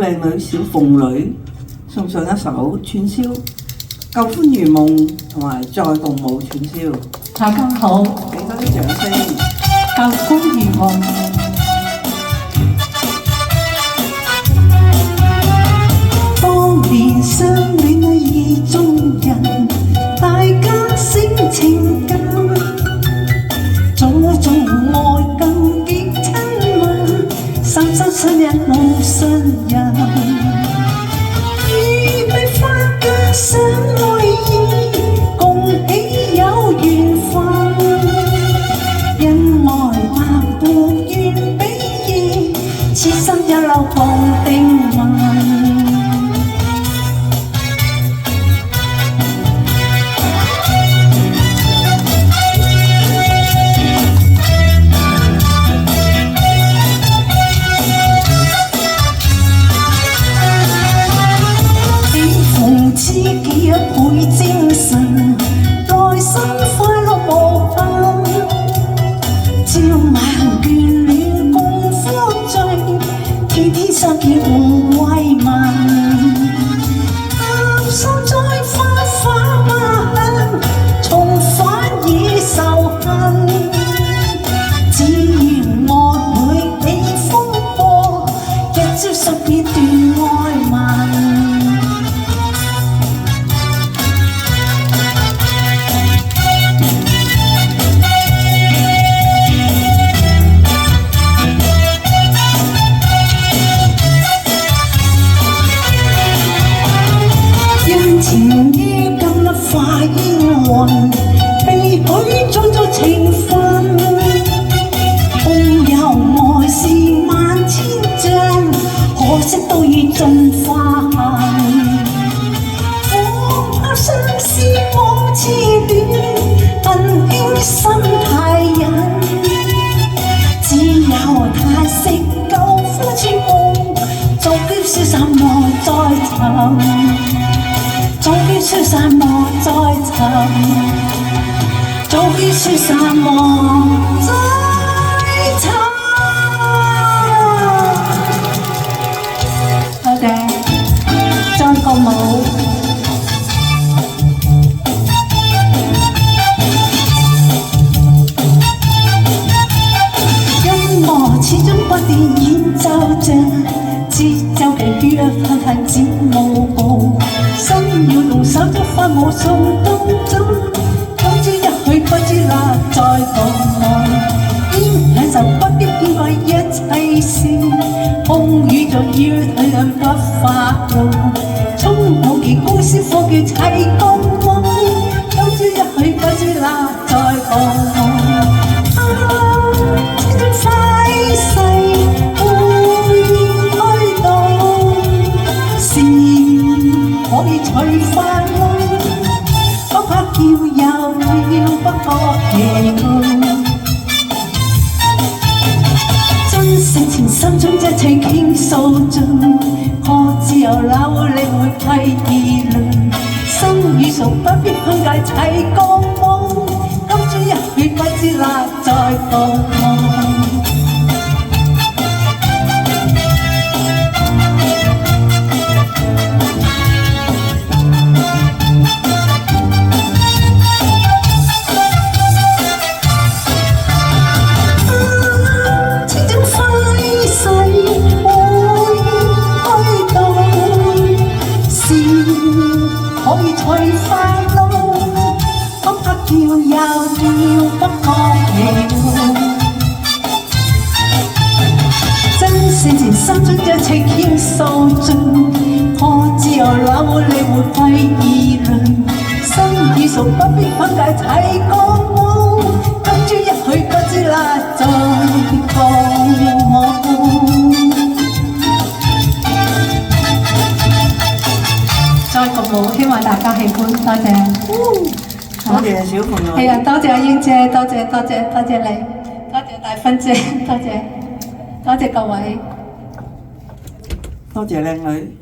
靚女小鳳女送上一首串燒《舊歡如夢》同埋《再共舞串燒》。大家好，俾多啲掌聲。舊歡如夢。當年相戀愛意中人，大家性情交，種種愛更結親密，三生三日無信任。預備返家想愛意，共喜有緣分。因愛百互願比翼，此生一縷共定紋。知己一倍精神，內心快樂無限。朝晚眷戀共歡聚，天天相見互慰問。淡手再花花香，重返已仇恨。只願愛會起風波，一朝失別斷愛紋。情於今粒化煙雲，被許種種情分。空有愛是萬千丈，可惜都已盡化痕。我怕相思枉痴戀，恨輕心太忍。只有嘆息舊歡似夢，早經消散莫再尋。早已消散莫再尋，早已消散莫再尋。多謝，再共舞。音樂始終不變演奏着，節奏嘅血噴噴展舞步。心要動手足發舞送動作，今朝一去不知哪再共舞。應享受不必掩蓋一切事，風雨在要體諒不發怒。衝舞期高燒火炬齊共舞，今朝一去不知哪再共舞。這種快逝會開導是可以隨快樂，不怕叫又要不覺疲勞。真性情心中一切傾訴盡，可只有那會領會批議論。生與熟不必分解齊共舞，今朝一去不知哪再共舞。可以隨快樂，不怕叫又要不覺疲勞。真性情心中一切傾訴盡，可只有那會理會批議論。生與熟不必分解齊共舞，今朝一去不知哪再共舞。再共舞，希望大家喜歡，多謝。多謝小鳳女。係啊，多謝阿英姐，多謝你，多謝大芬姐，多謝各位，多謝靚女。